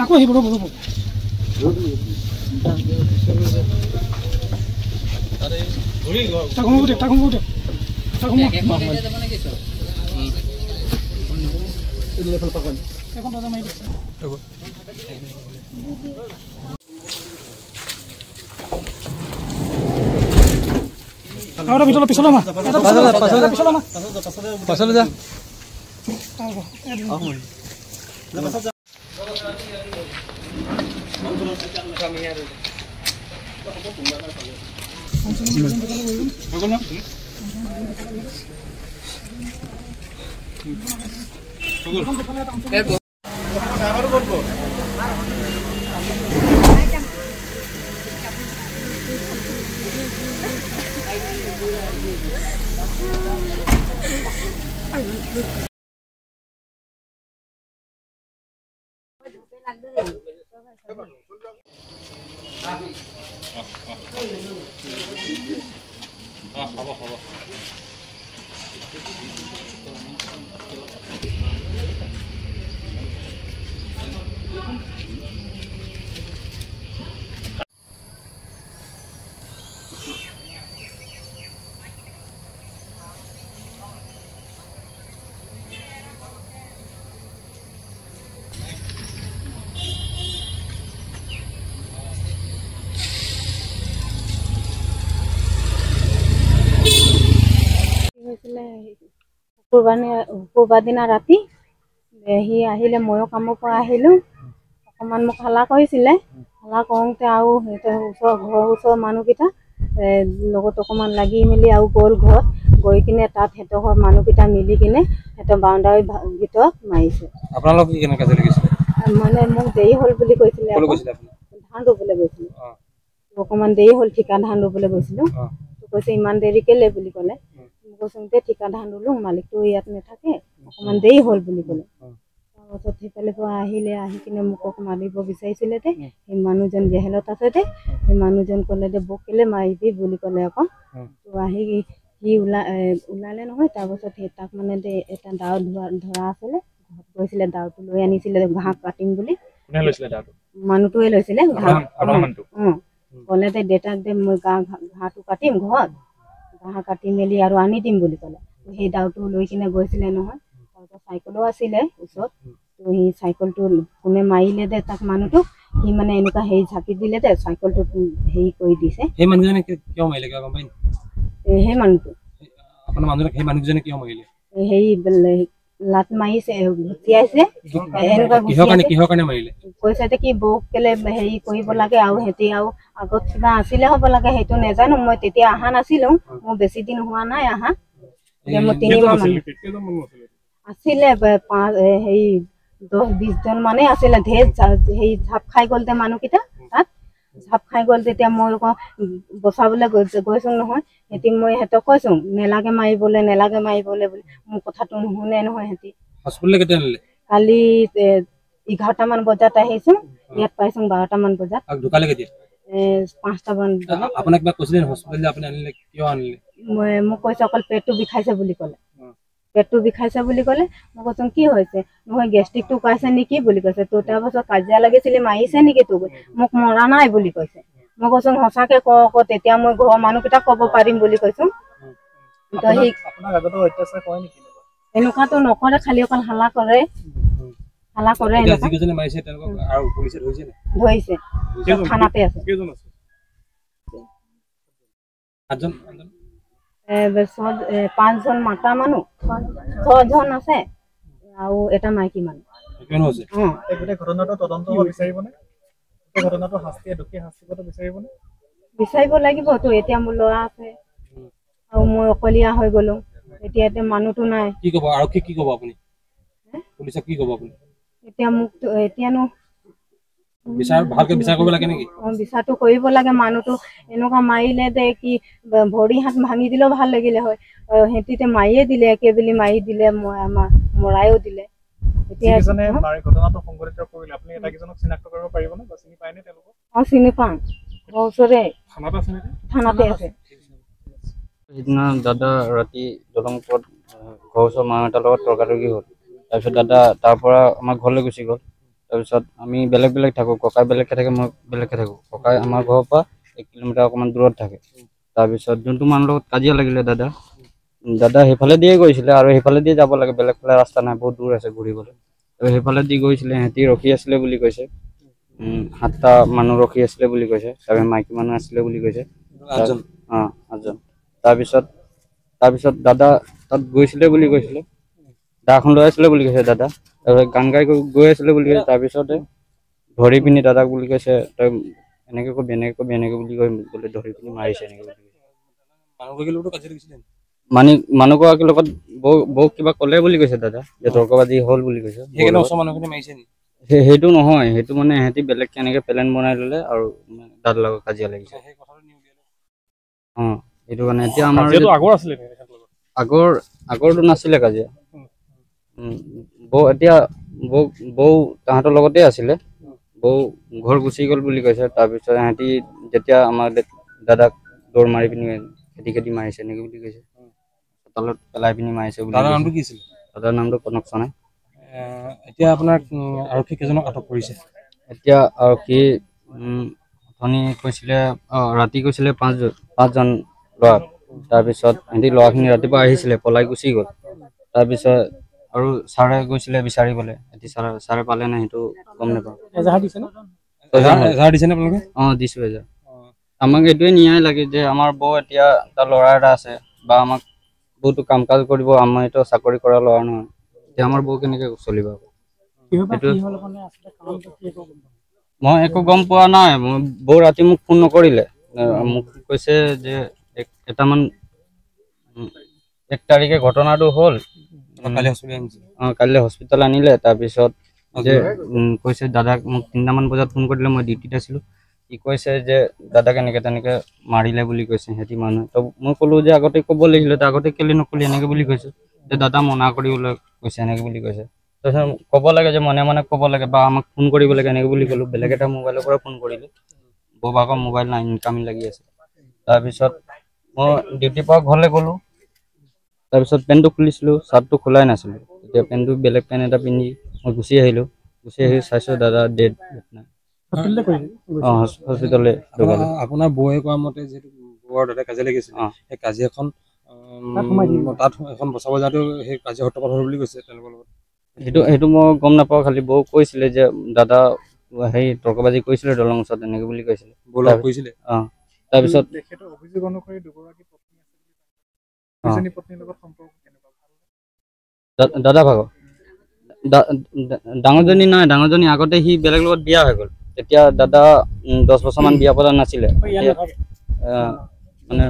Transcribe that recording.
আকৌ আহিব ৰ'ব ভিতৰত পিছলৈ মা পাছলৈ যা শুকুৰবাৰ দিনা ৰাতি সি আহিলে ময়ো কামৰ পৰা আহিলোঁ অকণমান মোক হাল্লা কৰিছিলে হাল্লা কৰোঁতে আৰু ঘৰৰ ওচৰৰ মানুহকেইটা লগত অকণমান লাগি মেলি আৰু গ'ল ঘৰত গৈ কিনে তাত সিহঁতৰ ঘৰৰ মানুহকেইটা মিলি কিনে সিহঁতৰ বাউণ্ডাৰীৰ ভিতৰত মাৰিছে। আপোনালোক কি কেনেকৈ লাগিছিলে মানে মোক দেৰি হ'ল বুলি কৈছিলে ধান ৰুবলৈ গৈছিলোঁ অকণমান দেৰি হ'ল ঠিকা ধান ৰুবলৈ গৈছিলোঁ কৈছে ইমান দেৰি কেলে বুলি ক'লে কৈছোঁ যে ঠিকা ধান ৰুলোঁ মালিকটো ইয়াত নাথাকে অকণমান দেৰি হ'ল বুলি ক'লে তাৰপাছত সেইফালে পৰা আহিলে আহি কিনে মোক মাৰিব বিচাৰিছিলে দে সেই মানুহজন জেহেলত আছে দে সেই মানুহজন ক'লে দে বৌ কেলে মাৰিবি বুলি ক'লে আকৌ তো আহি সি ওলালে নহয় তাৰপাছত সেই তাক মানে দে এটা দাও ধৰা আছিলে ঘৰত গৈছিলে দাওটো লৈ আনিছিলে ঘাঁহ কাটিম বুলি মানুহটোৱে লৈছিলে ক'লে দে দেউতাক দে মই ঘাঁহটো কাটিম ঘৰত ঘাঁহ কাটি মেলি আৰু আনি দিম বুলি ক'লে সেই দাওটো লৈ কিনে গৈছিলে নহয় তাৰপিছত চাইকেলো আছিলে ওচৰত তো সি চাইকেলটো কোনে মাৰিলে দে তাক মানুহটোক সি মানে এনেকুৱা হেৰি ঝাঁকি দিলে দে চাইকেলটো হেৰি কৰি দিছে সেই মানুহজনে কিয় মাৰিলে কিয় গম পাই সেই মানুহটো আপোনাৰ মানুহজনে সেই মানুহজনে কিয় মাৰিলে হেৰি লাত মাৰিছে ঘুচিয়াইছে কিহৰ কাৰণে মাৰিলে কৈছে যে কি বৌক কেলে হেৰি কৰিব লাগে আৰু সিহঁতি আৰু আগত কিবা আছিলে হ'ব লাগে সেইটো নাজানো মই তেতিয়া অহা নাছিলোঁ মোৰ বেছি দিন হোৱা নাই অহা মই 3 মাহ আছিলে হেৰি 10-20 জন মানে আছিলে ঢেৰ হেৰি ঝাপ খাই গ'ল যে মানুহকেইটা তাত ঝাপ খাই গ'ল তেতিয়া মই আকৌ বচাবলৈ গৈছোঁ নহয় সিহঁতি মই সিহঁতক কৈছোঁ নেলাগে মাৰিবলৈ বুলি মোৰ কথাটো নুশুনে নহয় সিহঁতি হস্পিটেললৈ কেতিয়া নিলে কালি 11টামান বজাত আহিছোঁ ইয়াত পাইছোঁ 12টামান বজাত ঢুকালে কেতিয়া 5টামান বজাত আপোনাক কিবা কৈছিলে হস্পিটেললৈ আপুনি আনিলে কিয় আনিলে মোক কৈছে অকল পেটটো বিষাইছে বুলি ক'লে মই কৈছোঁ কি হৈছে নহয় গেষ্ট্ৰিকটো পাইছে নেকি বুলি কৈছে তো তাৰপাছত কাজিয়া লাগিছিলে মাৰিছে নেকি তোক মোক মৰা নাই বুলি কৈছে মই কৈছোঁ সঁচাকৈ কওঁ আকৌ তেতিয়া মই ঘৰৰ মানুহকেইটাক ক'ব পাৰিম বুলি কৈছোঁ তো সি এনেকুৱাতো নকৰে খালি অকল হাল্লা কৰে ধৰিছে থানাতে আছে 5জন মাতা মানুহ 6জন আছে আৰু এটা মাইকী মানুহ বিচাৰিব লাগিবতো এতিয়া মোৰ ল'ৰা আছে আৰু মই অকলীয়া হৈ গ'লো এতিয়া মানুহটো নাই কি ক'ব আৰু কি ক'ব আপুনি পুলিচক কি ক'ব আপুনি এতিয়া মোক এতিয়ানো ভালকে বিচাৰ কৰিব লাগে নেকি বিচাৰটো কৰিব লাগে মানুহটো এনেকুৱা মাৰিলে দে কি ভৰি হাত ভাঙি দিলেও ভাল লাগিলে হয় সিহঁতি মাৰিয়ে দিলে একেবেলি মাৰি দিলে মৰায়ো দিলে এতিয়া ঘটনাটো সংঘটিত কৰিলে আপুনি এটাকেইজনক চিনাক্ত কৰিব পাৰিবনে বা চিনি পায়নে তেওঁলোকক? চিনি পাওঁ, ঘৰৰ ওচৰতে থানাতে আছে নেকি? থানাতে আছে। সিদিনা দাদা ৰাতি দলং ওপৰত ঘৰৰ ওচৰৰ মা এটাৰ লগত তৰ্কাতৰ্কি হ'ল। তাৰপিছত দাদা তাৰ পৰা আমাৰ ঘৰলৈ গুচি গ'ল। তাৰপিছত আমি বেলেগ বেলেগ থাকোঁ, ককাই বেলেগকৈ থাকে, মই বেলেগকৈ থাকোঁ। ককাই আমাৰ ঘৰৰ পৰা 1 কিলোমিটাৰ অকণমান দূৰত থাকে। তাৰপিছত যোনটো মানুহৰ লগত কাজিয়া লাগিলে দাদা সেইফালে দিয়ে গৈছিলে আৰু সেইফালে দিয়ে যাব লাগে, বেলেগ ফালে ৰাস্তা নাই, বহুত দূৰ আছে ঘূৰিবলৈ। আৰু সেইফালে দি গৈছিলে, সিহঁতি ৰখি আছিলে বুলি কৈছে। 7টা মানুহ ৰখি আছিলে বুলি কৈছে, তাৰপিছত মাইকী মানুহ আছিলে বুলি কৈছে। 8জন। 8জন। তাৰপিছত দাদা তাত গৈছিলে বুলি কৈছিলে, দাখন লৈ আছিলে বুলি কৈছে দাদা। তাৰপিছত গান গাই গৈ আছিলে বুলি কৈছে। তাৰপিছতে ধৰি পিনি দাদাক বুলি কৈছে, তই এনেকৈ কবি বুলি কৈ বোলে ধৰি পিনি মাৰিছে এনেকৈ বুলি কৈছে। মানুহগৰাকীৰ লগত বৌ কিবা ক'লে বুলি কৈছে দাদা, যে তৰ্কবাদী হ'ল বুলি কৈছে। সেইটো নহয়, সেইটো মানে সিহঁতি বেলেগ কেনেকৈ প্লেন বনাই ল'লে আৰু দাদাৰ লগত কাজিয়া লাগিছে। সেইটো কাৰণে এতিয়া আমাৰ আগৰটো নাছিলে কাজিয়া। বৌ তাহাঁতৰ লগতে আছিলে। বৌ ঘৰ গুচি গ'ল বুলি কৈছে। তাৰপিছত সিহঁতি যেতিয়া আমাৰ দাদাক দৌৰ মাৰি পিনি খেদি মাৰিছে এনেকৈ বুলি কৈছে। চোতালত পেলাই পিনি মাৰিছে বুলি। দাদাৰ নামটো কি আছিল? দাদাৰ নামটো কনক চনাই। এতিয়া আপোনাৰ আৰক্ষী কেইজনক আটক কৰিছে? এতিয়া আৰক্ষী অথনি কৈছিলে, ৰাতি কৈছিলে 5জন ল'ৰা। তাৰপিছত সিহঁতি ল'ৰাখিনি ৰাতিপুৱা আহিছিলে, পলাই গুচি গ'ল। তাৰপিছত আৰু ছাৰে গৈছিলে বিচাৰিবলৈ, সিহঁতি ছাৰে পালে নাই সেইটো গম নাপাওঁ। এজাহাৰ দিছেনে আপোনালোকে? দিছোঁ এজাহাৰ। আমাক এইটোৱে ন্যায় লাগে যে আমাৰ বৌ এতিয়া তাৰ ল'ৰা এটা আছে বা আমাক বহুতো কাম কাজ কৰিব, আমাৰ এইটো চাকৰি কৰা ল'ৰা নহয়। এতিয়া আমাৰ বৌ কেনেকৈ চলিব? মই একো গম পোৱা নাই। বৌ ৰাতি মোক ফোন নকৰিলে, মোক কৈছে যে 1 তাৰিখে ঘটনাটো হ'ল, কাইলৈ হস্পিটেল আনিলে। তাৰপিছত যে কৈছে দাদাক মোক 3টামান বজাত ফোন কৰিলে, মই ডিউটিত আছিলোঁ। সি কৈছে যে দাদাক এনেকৈ তেনেকৈ মাৰিলে বুলি কৈছে সিহঁতি মানুহে। তো মই ক'লোঁ যে আগতে ক'ব লাগিছিলে, আগতে কেলৈ নকলি এনেকৈ বুলি কৈছে। যে দাদা মনা কৰিবলৈ কৈছে এনেকৈ বুলি কৈছে। তাৰপিছত ক'ব লাগে যে মনে ক'ব লাগে বা আমাক ফোন কৰিব লাগে এনেকৈ বুলি ক'লোঁ। বেলেগ এটা মোবাইলৰ পৰা ফোন কৰিলোঁ, বৌ ভাগৰ মোবাইল নাই, ইনকামিং লাগি আছে। তাৰপিছত মই ডিউটিৰ পৰা ঘৰলৈ গ'লোঁ। তাৰপিছত পেণ্টটো খুলিছিলোঁ, চাৰ্টটো খোলাই নাছিলোঁ। এতিয়া পেণ্টটো বেলেগ পেণ্ট এটা পিন্ধি মই গুচি আহিলোঁ। গুচি আহি চাইছোঁ দাদা ডেড নাই। হস্পিটেললৈ। আপোনাৰ বৌয়ে কোৱা মতে যিহেতু বৌৰ দাদা কাজিয়া লাগিছিল, সেই কাজিয়াখন তাত এখন বচাব যাওঁতে সেই কাজিয়া সূত্ৰপাত হ'ল বুলি কৈছে তেওঁলোকৰ লগত। সেইটো মই গম নাপাওঁ। খালি বৌ কৈছিলে যে দাদা সেই তৰ্কবাজি কৰিছিলে দলং ওচৰত এনেকৈ বুলি কৈছিলে। তাৰপিছত অভিযোগ অনুসৰি দুগৰাকী পত্নীৰ লগত সম্পৰ্ক কেনেকুৱা? দাদা ভাগৰ ডাঙৰজনী নাই, ডাঙৰজনী আগতে সি বেলেগ লগত বিয়া হৈ গ'ল। তেতিয়া দাদা 10 বছৰমান বিয়া পতা নাছিলে। মানে